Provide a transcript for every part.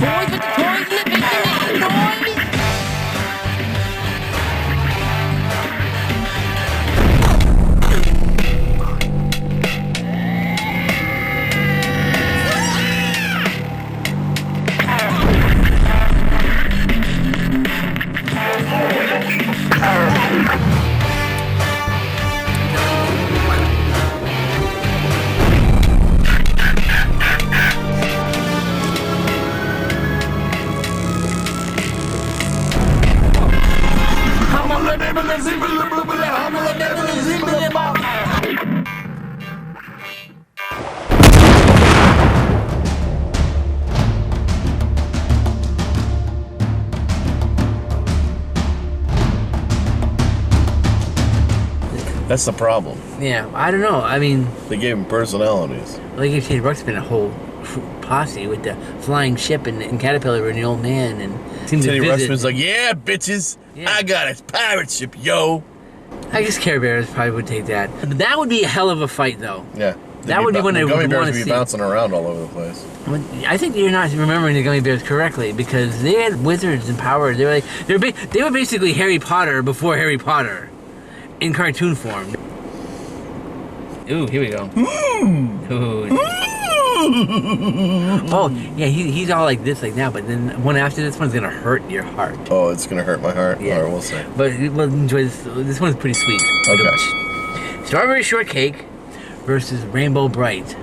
toys with the toys in the basement making noise. That's the problem. Yeah, I don't know. I mean, They gave him personalities. like if Shane Ruxpin a whole posse with the flying ship and Caterpillar and the old man and seemed to Teddy visit. Ruxpin's like, yeah, bitches, Yeah. I got a pirate ship, yo. I guess Care Bears probably would take that. But that would be a hell of a fight, though. Yeah. That would be when I the would gummy bears wanna would be see. bouncing around all over the place. I think you're not remembering the Gummy Bears correctly because they had wizards and powers. They were like they were basically Harry Potter before Harry Potter, in cartoon form. Ooh, here we go. Ooh. Oh, yeah, he's all like this, like now, but then one after this one's gonna hurt your heart. Oh, it's gonna hurt my heart? Yeah. All right, we'll see. But we'll enjoy this. This one's pretty sweet. Okay. Strawberry Shortcake versus Rainbow Bright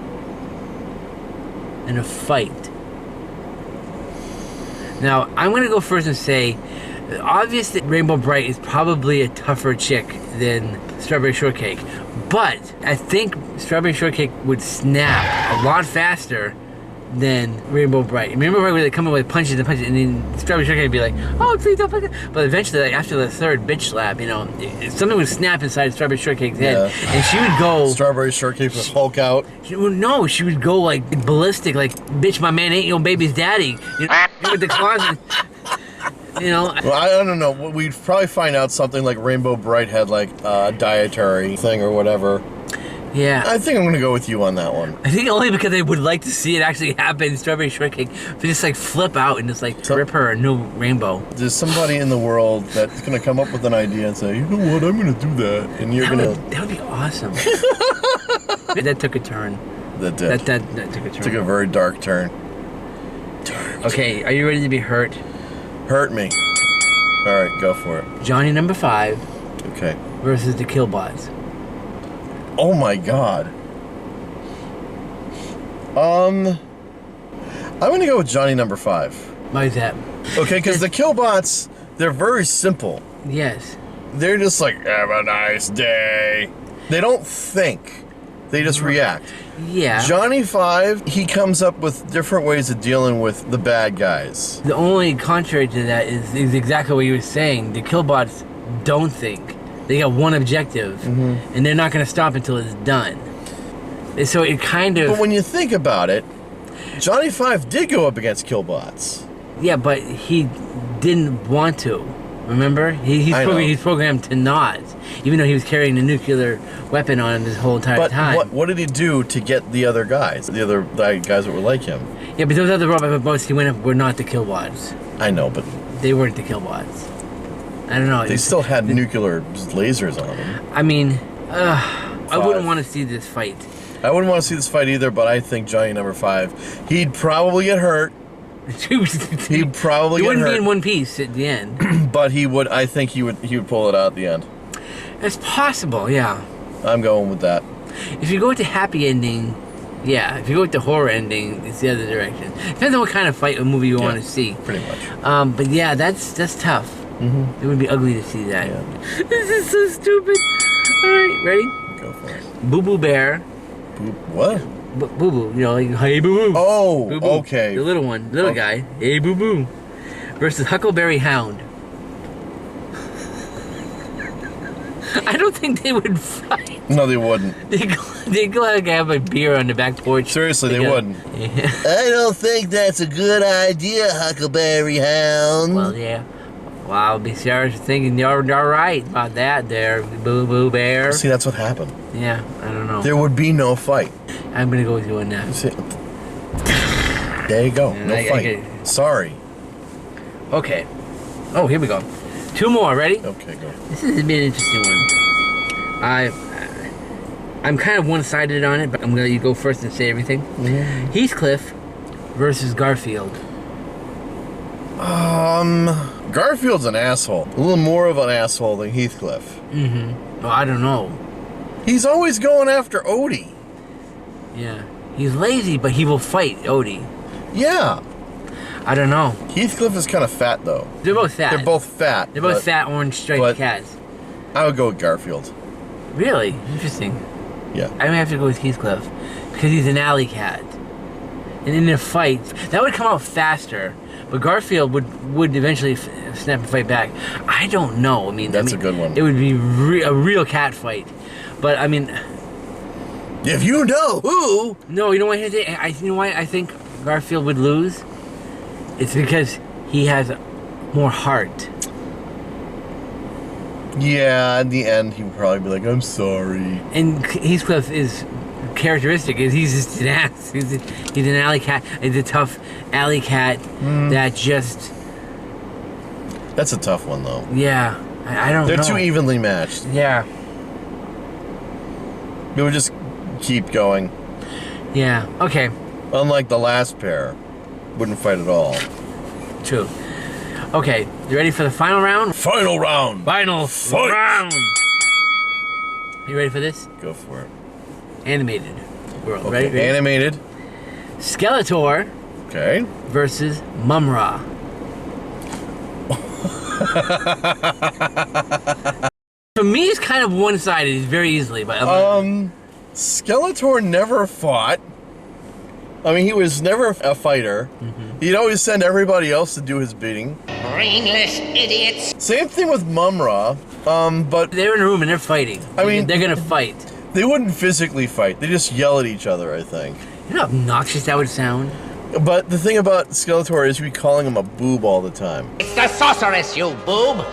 in a fight. Now, I'm gonna go first and say, obvious that Rainbow Bright is probably a tougher chick than Strawberry Shortcake, but I think Strawberry Shortcake would snap a lot faster than Rainbow Bright. Rainbow Bright would like, come in with punches and punches, and then Strawberry Shortcake would be like, "Oh, please don't punch it." But eventually, like after the third bitch slap, you know, something would snap inside Strawberry Shortcake's head, and she would go. Strawberry Shortcake would Hulk out. She would go like ballistic, like, "Bitch, my man ain't your baby's daddy." You know, with the closet. You know. Well, I don't know. We'd probably find out something like Rainbow Bright had like a dietary thing or whatever. Yeah. I think I'm gonna go with you on that one. I think only because I would like to see it actually happen. Strawberry Shortcake, to just like flip out and just like rip her a new rainbow. There's somebody in the world that's gonna come up with an idea and say, you know what, I'm gonna do that, and you're gonna. That would be awesome. That took a turn. That did. That took a turn. Took a very dark turn. Okay, are you ready to be hurt? Hurt me. All right, go for it. Johnny number 5 Okay. versus the Killbots. Oh my God. I'm gonna go with Johnny number 5. Why is that? Okay, because the Killbots, they're very simple. Yes. They're just like, have a nice day. They don't think. They just react. Yeah. Johnny 5, he comes up with different ways of dealing with the bad guys. The only contrary to that is exactly what you were saying. The Killbots don't think. They got one objective, and they're not going to stop until it's done. And so it kind of... But when you think about it, Johnny 5 did go up against Killbots. Yeah, but he didn't want to. Remember? He's programmed to not, even though he was carrying a nuclear weapon on him this whole entire time. But what did he do to get the other guys? The other guys that were like him? Yeah, but those other robot boats he went up were not the Killbots. I know, but... They weren't the Killbots. I don't know. They still had nuclear lasers on them. I mean, I wouldn't want to see this fight. I wouldn't want to see this fight either, but I think Johnny number 5, he'd probably get hurt. He'd probably He get wouldn't hurt. be in one piece at the end. But he would. I think he would pull it out at the end. It's possible, yeah. I'm going with that. If you go with the happy ending, yeah. If you go with the horror ending, it's the other direction. Depends on what kind of fight or movie you want to see. Pretty much. But yeah, that's tough. It would be ugly to see that. Yeah. This is so stupid. All right, ready? Go for it. Boo Boo Bear. What? Boo Boo, you know, like, hey Boo Boo. Oh, Boo Boo. okay. The little one, little guy. Hey Boo Boo. Versus Huckleberry Hound. I don't think they would fight. No, they wouldn't. They'd go like have a beer on the back porch. Seriously, they wouldn't. Yeah. I don't think that's a good idea, Huckleberry Hound. Well, yeah. Well, I'll be serious thinking you're right about that there, Boo Boo Bear. See, that's what happened. Yeah, I don't know. There would be no fight. I'm gonna go with you on that. See, There you go. And No I fight. get- Sorry. Okay. Oh, here we go. 2 more. Ready? Okay, go. This has been an interesting one. I'm kind of one-sided on it, but I'm gonna let you go first and say everything. Heathcliff versus Garfield. Garfield's an asshole. A little more of an asshole than Heathcliff. Well, I don't know. He's always going after Odie. Yeah. He's lazy, but he will fight Odie. Yeah. I don't know. Heathcliff is kind of fat, though. They're both fat. They're both fat. They're both but fat, orange striped but- cats. I would go with Garfield. Really? Interesting. Yeah. I may have to go with Heathcliff because he's an alley cat. And in a fight, that would come out faster. But Garfield would eventually snap and fight back. I don't know. I mean, That's a good one. It would be a real cat fight. But I mean, If you know who. no. You know what? You know why I think Garfield would lose? It's because he has more heart. Yeah, in the end, he would probably be like, I'm sorry. And Heathcliff is characteristic is he's just an ass. He's an alley cat. He's a tough alley cat that just That's a tough one, though. I don't know. They're too evenly matched. Yeah. They would just keep going. Yeah. Okay. Unlike the last pair. Wouldn't fight at all. True. Okay. You ready for the final round? Final round. Final Fight. round. You ready for this? Go for it. Animated world. Okay. Ready? Animated. Skeletor Okay. versus Mumra. For me, it's kind of one-sided very easily, but Skeletor never fought. I mean, he was never a fighter. He'd always send everybody else to do his bidding. Brainless idiots. Same thing with Mumra. But they're in a room and they're fighting. I mean- they're gonna fight. they wouldn't physically fight. They just yell at each other, I think. You know how obnoxious that would sound? But the thing about Skeletor is we calling him a boob all the time. It's the sorceress, you boob.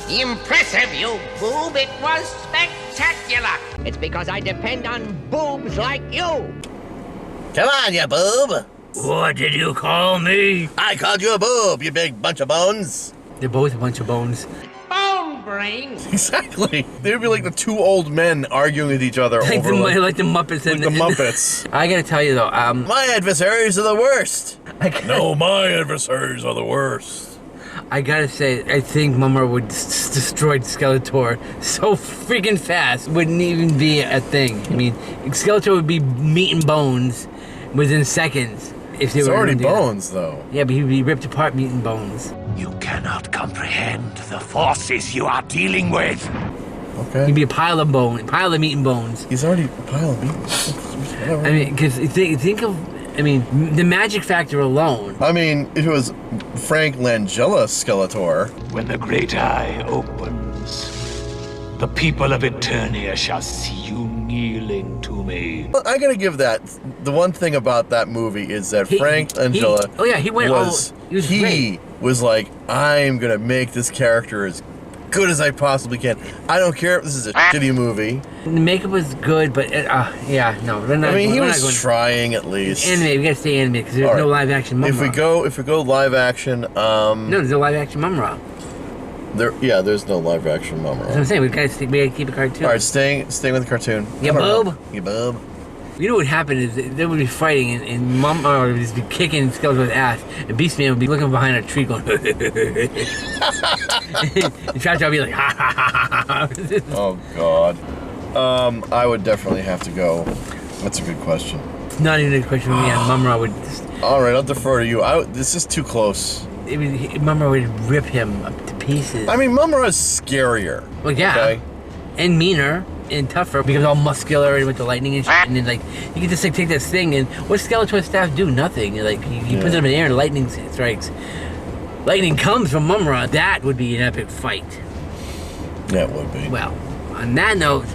Impressive, you boob. It was spectacular. It's because I depend on boobs like you. Come on, you boob. What did you call me? I called you a boob, you big bunch of bones. They're both a bunch of bones. Bone brain. Exactly. They would be like the two old men arguing with each other Like over the Muppets. like the Muppets. I gotta tell you though, My adversaries are the worst. I gotta, No, my adversaries are the worst. I gotta say, I think Mumra would destroy Skeletor so freaking fast. Wouldn't even be a thing. I mean, Skeletor would be meat and bones within seconds if they It's were already gonna do that. bones, though. Yeah, but he'd be ripped apart, meat and bones. You cannot comprehend the forces you are dealing with. Okay. He'd be a pile of meat and bones. He's already a pile of meat. Whatever. I mean, because think of, the magic factor alone. I mean, if it was Frank Langella Skeletor. When the great eye opens, the people of Eternia shall see you kneeling to me. Well, I gotta give that. The one thing about that movie is that Frank Langella he went was great. was like, I'm gonna make this character as good as I possibly can. I don't care if this is a shitty movie. The makeup was good, but we're not. I mean, he we're was not going trying at least. Anime. We gotta stay anime because there's All no right. live action Mumra. If we go live action, No, there's no live action Mumra. there's no live action That's what I'm Mumra. saying. We gotta keep a cartoon. All right, staying with the cartoon. Yeah, I don't know. bub. You bub. You know what would happen is they would be fighting and Mumra would just be kicking Skeletor's ass, and Beastman would be looking behind a tree going. And Trapjaw would be like, ha ha ha ha. Oh God. I would definitely have to go. That's a good question. It's not even a question for me. And Mumra would just. All right, I'll defer to you. This is too close. Mumra would rip him up to pieces. I mean, Mumra is scarier. Well, yeah. Okay. And meaner and tougher because all muscular and with the lightning and shit. And then, you can just, take this thing and what Skeletor's staff do? Nothing. He puts it in the air and lightning strikes. Lightning comes from Mumra. That would be an epic fight. Yeah, it would be. Well, on that note,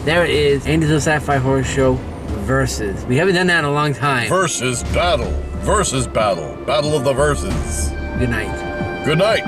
there it is. End of the Sci-Fi Horror Show versus. We haven't done that in a long time. Versus battle. Versus battle. Battle of the verses. Good night. Good night.